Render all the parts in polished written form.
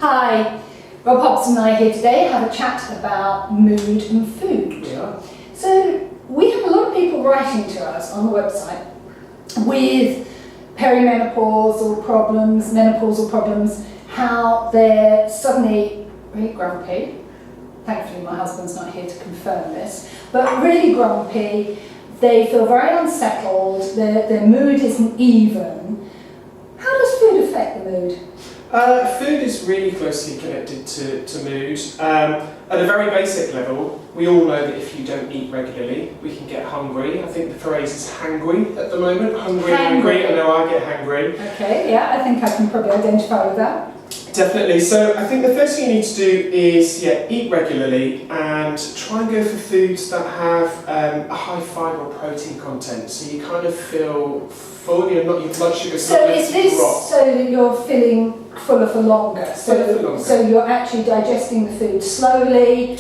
Hi, Rob Hobson and I here today have a chat about mood and food. Yeah. So we have a lot of people writing to us on the website with perimenopausal problems, menopausal problems, how they're suddenly really grumpy. Thankfully my husband's not here to confirm this, but really grumpy. They feel very unsettled, their mood isn't even. How does food affect the mood? Food is really closely connected to mood. At a very basic level, we all know that if you don't eat regularly, we can get hungry. I think the phrase is hangry at the moment. Hungry, angry. I know I get hangry. Okay, yeah, I think I can probably identify with that. Definitely. So I think the first thing you need to do is eat regularly and try and go for foods that have a high fibre or protein content. So you kind of feel full, your blood sugar's not going to drop. So that you're feeling fuller for longer? So you're actually digesting the food slowly,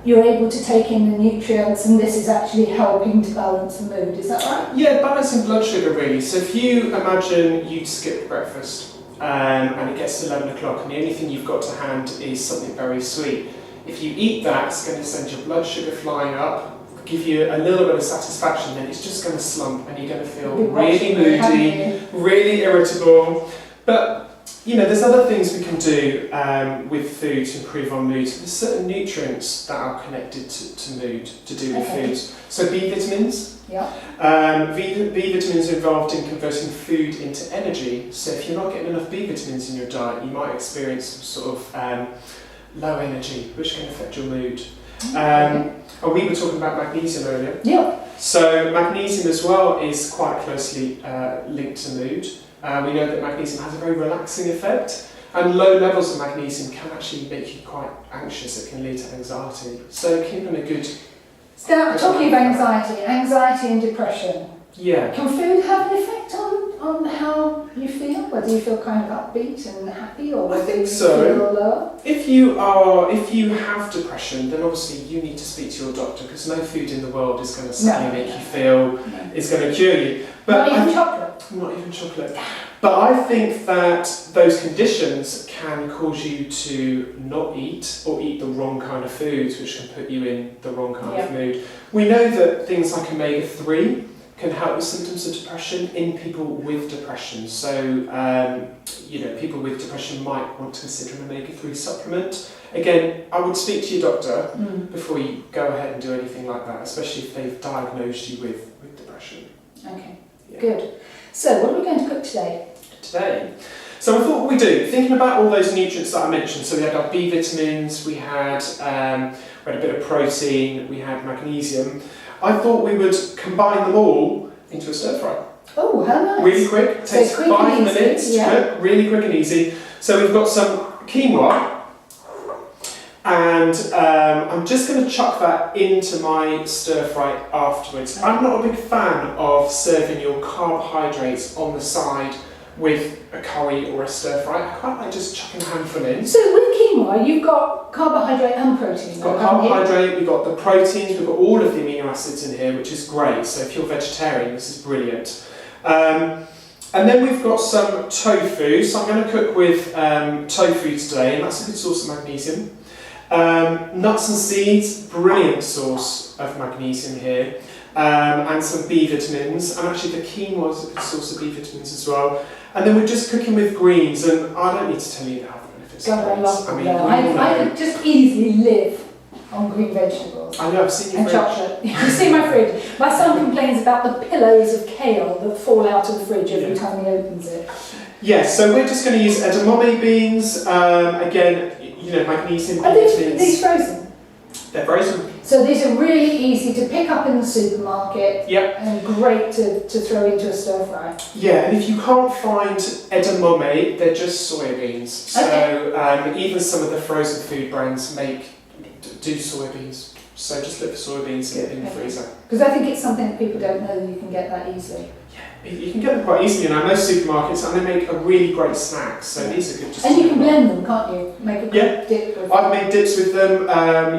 you're able to take in the nutrients, and this is actually helping to balance the mood, is that right? Yeah, balancing blood sugar really. So if you imagine you skip breakfast and it gets to 11 o'clock and the only thing you've got to hand is something very sweet, if you eat that, it's going to send your blood sugar flying up, give you a little bit of satisfaction, then it's just going to slump and you're going to feel really moody, really irritable. But there's other things we can do with food to improve our mood. There's certain nutrients that are connected to mood, to do with foods. So B vitamins. Yeah. B vitamins are involved in converting food into energy. So if you're not getting enough B vitamins in your diet, you might experience some sort of low energy, which can affect your mood. And we were talking about magnesium earlier. Yeah. So magnesium as well is quite closely linked to mood. We know that magnesium has a very relaxing effect, and low levels of magnesium can actually make you quite anxious. It can lead to anxiety. So keeping a good... Now, talking of anxiety and depression. Yeah. Can food have an effect on how you feel? Whether you feel kind of upbeat and happy, or whether you feel lower? If you have depression, then obviously you need to speak to your doctor, because no food in the world is going to suddenly make you feel it's going to cure you. But not even chocolate. Not even chocolate. But I think that those conditions can cause you to not eat or eat the wrong kind of foods, which can put you in the wrong kind of mood. We know that things like omega-3 can help with symptoms of depression in people with depression. So, people with depression might want to consider an omega-3 supplement. Again, I would speak to your doctor before you go ahead and do anything like that, especially if they've diagnosed you with depression. Okay, good. So, what are we going to cook today? So I thought what we do, thinking about all those nutrients that I mentioned, so we had our B vitamins, we had a bit of protein, we had magnesium. I thought we would combine them all into a stir fry. Oh, how nice. Really quick, takes 5 minutes to cook, really quick and easy. So we've got some quinoa, and I'm just going to chuck that into my stir fry afterwards. I'm not a big fan of serving your carbohydrates on the side with a curry or a stir fry. I quite like just chucking a handful in. So with quinoa, you've got carbohydrate and protein. We've got carbohydrate, we've got the proteins, we've got all of the amino acids in here, which is great. So if you're vegetarian, this is brilliant. And then we've got some tofu. So I'm going to cook with tofu today, and that's a good source of magnesium. Nuts and seeds, brilliant source of magnesium here. And some B vitamins, and actually the quinoa is a good source of B vitamins as well. And then we're just cooking with greens, and I don't need to tell you the health benefits of greens. I could just easily live on green vegetables. I know, I've seen your and fridge. Chocolate. You see my fridge. My son complains about the pillows of kale that fall out of the fridge every time he opens it. Yes, so we're just going to use edamame beans. Again, magnesium. Are these frozen? They're frozen. So these are really easy to pick up in the supermarket and great to throw into a stir fry. Yeah, and if you can't find edamame, they're just soybeans. So even some of the frozen food brands do soybeans. So just look for soybeans in the freezer. Because I think it's something that people don't know that you can get that easily. Yeah, you can get them quite easily now. Most supermarkets, and they make a really great snack. So these are good. And you can blend them, can't you? Make a good dip with them. I've made dips with them.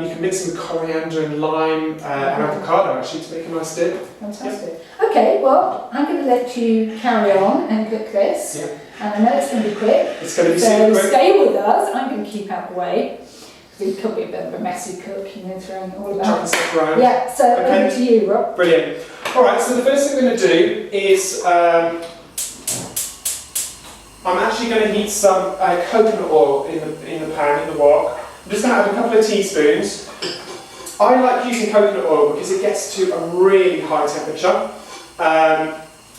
You can mix them with coriander and lime and avocado actually to make a nice dip. Fantastic. Okay, well, I'm going to let you carry on and cook this. Yeah. And I know it's going to be quick. It's going to be so super quick. stay with us. I'm going to keep out the way. It could be a bit of a messy cook, throwing it all about. Around. Yeah, so over to you, Rob. Brilliant. Alright, so the first thing I'm going to do is I'm actually going to heat some coconut oil in the pan, in the wok. I'm just going to add a couple of teaspoons. I like using coconut oil because it gets to a really high temperature.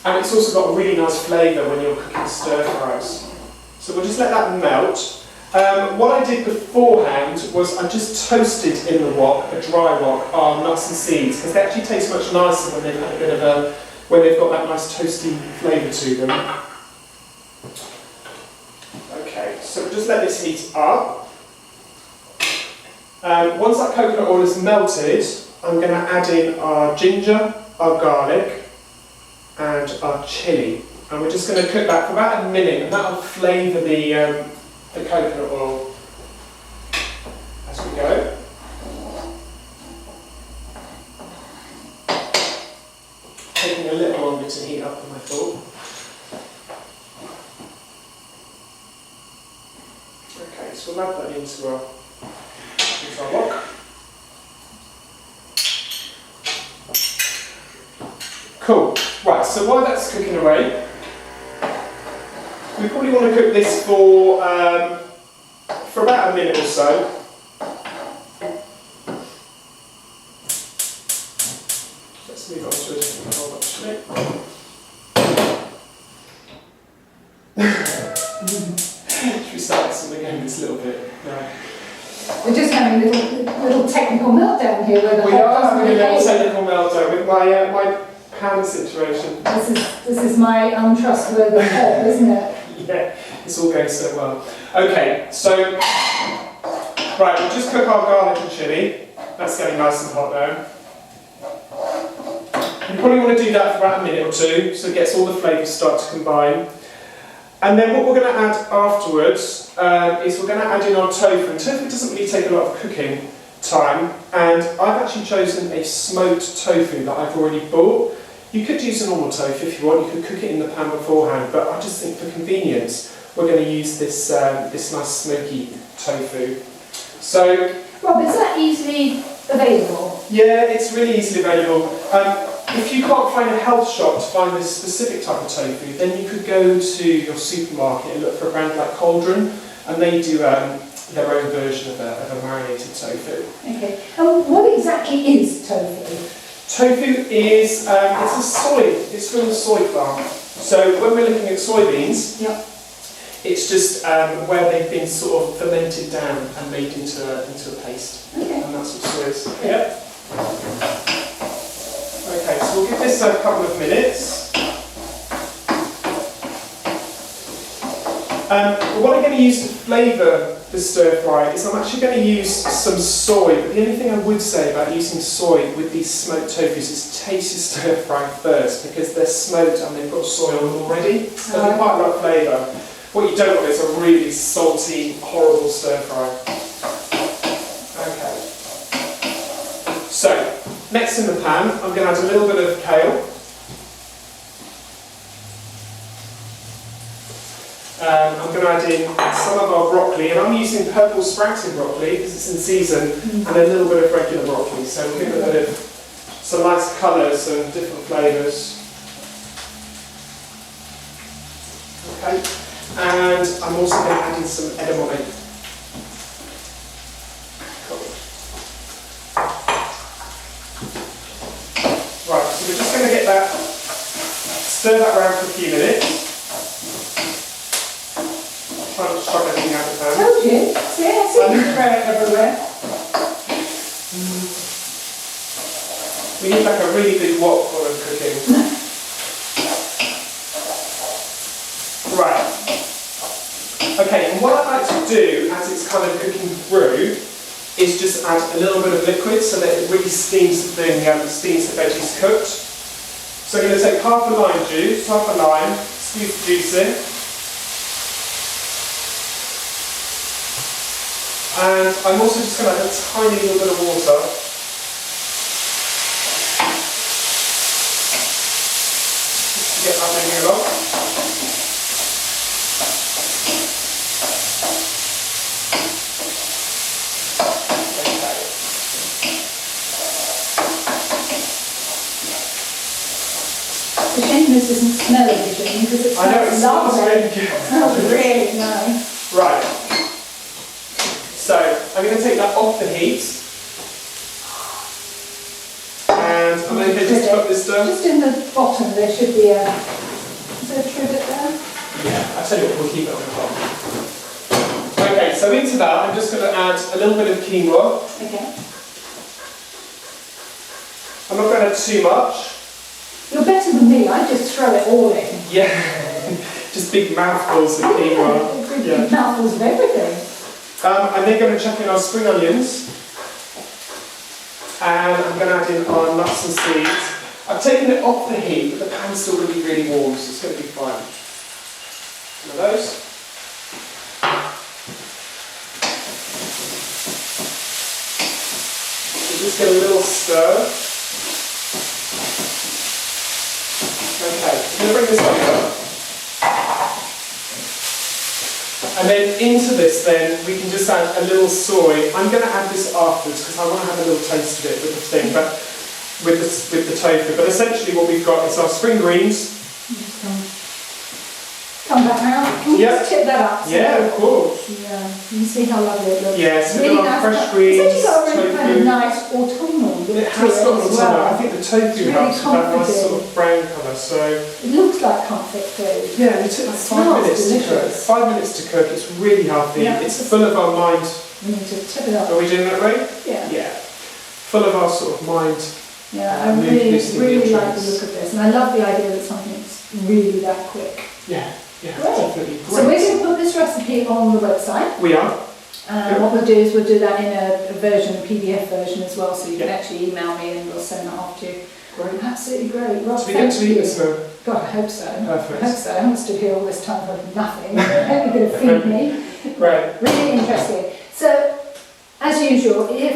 And it's also got a really nice flavour when you're cooking stir fries. So we'll just let that melt. What I did beforehand was I just toasted in the wok, a dry wok, our nuts and seeds, because they actually taste much nicer when they've had a bit of when they've got that nice toasty flavour to them. Okay, so we'll just let this heat up. Once that coconut oil is melted, I'm going to add in our ginger, our garlic, and our chilli. And we're just going to cook that for about a minute, and that'll flavour the coconut oil as we go. Taking a little longer to heat up than I thought. Okay, so we'll add that into our wok. Cool. Right, so while that's cooking away, we probably want to cook this for about a minute or so. Let's move on to a different bowl actually. Should we start this one again just a little bit? No. We're just having a little technical meltdown here. Where We are having a little technical meltdown with my pan situation. This is my untrustworthy herb, isn't it? Yeah, it's all going so well. Okay, so, right, we'll just cook our garlic and chilli. That's getting nice and hot now. You probably want to do that for about a minute or two, so it gets all the flavours start to combine. And then what we're going to add afterwards is we're going to add in our tofu. And tofu doesn't really take a lot of cooking time, and I've actually chosen a smoked tofu that I've already bought. You could use a normal tofu if you want, you could cook it in the pan beforehand, but I just think for convenience we're going to use this nice smoky tofu. So, Rob, is that easily available? Yeah, it's really easily available. If you can't find a health shop to find this specific type of tofu, then you could go to your supermarket and look for a brand like Cauldron, and they do their own version of a marinated tofu. Okay, and what exactly is tofu? Tofu is it's from the soy plant. So when we're looking at soybeans, yep. It's just where they've been sort of fermented down and made into a paste. Okay. And that's what soy is. Yep. Okay, so we'll give this a couple of minutes. What I'm going to use to flavour the stir fry is I'm actually going to use some soy, but the only thing I would say about using soy with these smoked tofus is taste your stir fry first, because they're smoked and they've got soy on them already, so they quite like flavour. What you don't want is a really salty, horrible stir fry. Okay. So, next in the pan, I'm going to add a little bit of kale. I'm going to add in some of our broccoli, and I'm using purple sprouting broccoli because it's in season, and a little bit of regular broccoli, so we'll give it a bit of some nice colours and different flavours. Okay, and I'm also going to add in some edamame. Cool. Right, so we're just going to get that, stir that around for a few minutes. Try not to chuck everything out of the pan. Told you. Yeah, I see you throw it everywhere. We need like a really big wok while I'm cooking. Right. Okay, and what I'd like to do as it's kind of cooking through is just add a little bit of liquid so that it really steams the veggies cooked. So I'm going to take half a lime, squeeze the juice in. And I'm also just going to add a tiny little bit of water. Just to get that moving along. hoping this isn't smell-o-vision because it I know, it smells lovely. really good. It smells really nice. Right. So, I'm going to take that off the heat. And I'm going to just put this down. Just in the bottom there should be a... Is there a trivet there? Yeah, I'll tell you what, we'll keep it on the top. Okay, so into that, I'm just going to add a little bit of quinoa. Okay. I'm not going to add too much. You're better than me, I just throw it all in. Yeah, just big mouthfuls of quinoa. Yeah, big mouthfuls of everything. I'm then going to chuck in our spring onions. And I'm going to add in our nuts and seeds. I've taken it off the heat, but the pan's still going to be really warm, so it's going to be fine. One of those. So just get a little stir. Okay, I'm going to bring this over. And then into this then, we can just add a little soy. I'm going to add this afterwards because I want to have a little taste of it with the thing, but with the tofu. But essentially what we've got is our spring greens. Come back now. Can you just tip that up? Yeah, of course. Yeah, you can see how lovely it looks. Yes, really we've got fresh greens, it's actually got a really kind of tofu. nice autumnal look It to has got as autumnal. well. I think the tofu really helps with that nice comforting. sort of brown colour. So It looks like comfort food. yeah, it took It 5 smells minutes to cook. delicious. 5 minutes to cook. It's really healthy. Yeah. It's full of our mind. We need to tip it up. Are we doing that right? Yeah. Yeah. Full of our sort of mind. Yeah, I mood really boosting like the nutrients. look of this, and I love the idea that something's really that quick. Yeah, yeah, Great. definitely. Great. So we're going to put this recipe on the website. We are. And what we'll do is we'll do that in a version, a PDF version as well, so you can Yeah. actually email me and we'll send that off to you. Great. Absolutely great. Rob, So we get to eat this now. God, I hope so. Perfect. I hope so. I haven't stood here all this time for nothing. I hope you're going to feed me. Right. Really interesting. So, as usual, if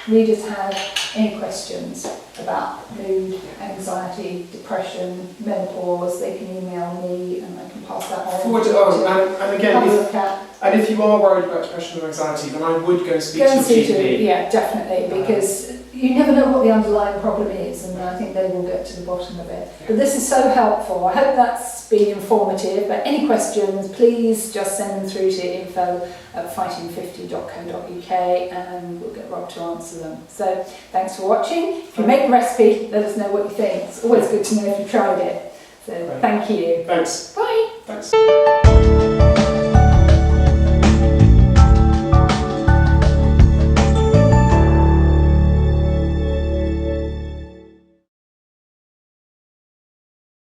readers have any questions about mood, anxiety, depression, menopause, they can email me and I can pass that on. Forward it on. And again, Have a if, look at. and if you are worried about depression or anxiety, then I would go and speak Go to and your see GP. yeah, definitely, because you never know what the underlying problem is, and I think they will get to the bottom of it. But this is so helpful. I hope that's been informative. But any questions, please just send them through to info@fighting50.co.uk and we'll get Rob to answer them. So thanks for watching. If you make the recipe, let us know what you think. It's always good to know if you've tried it. So thank you. Thanks. Bye. Thanks.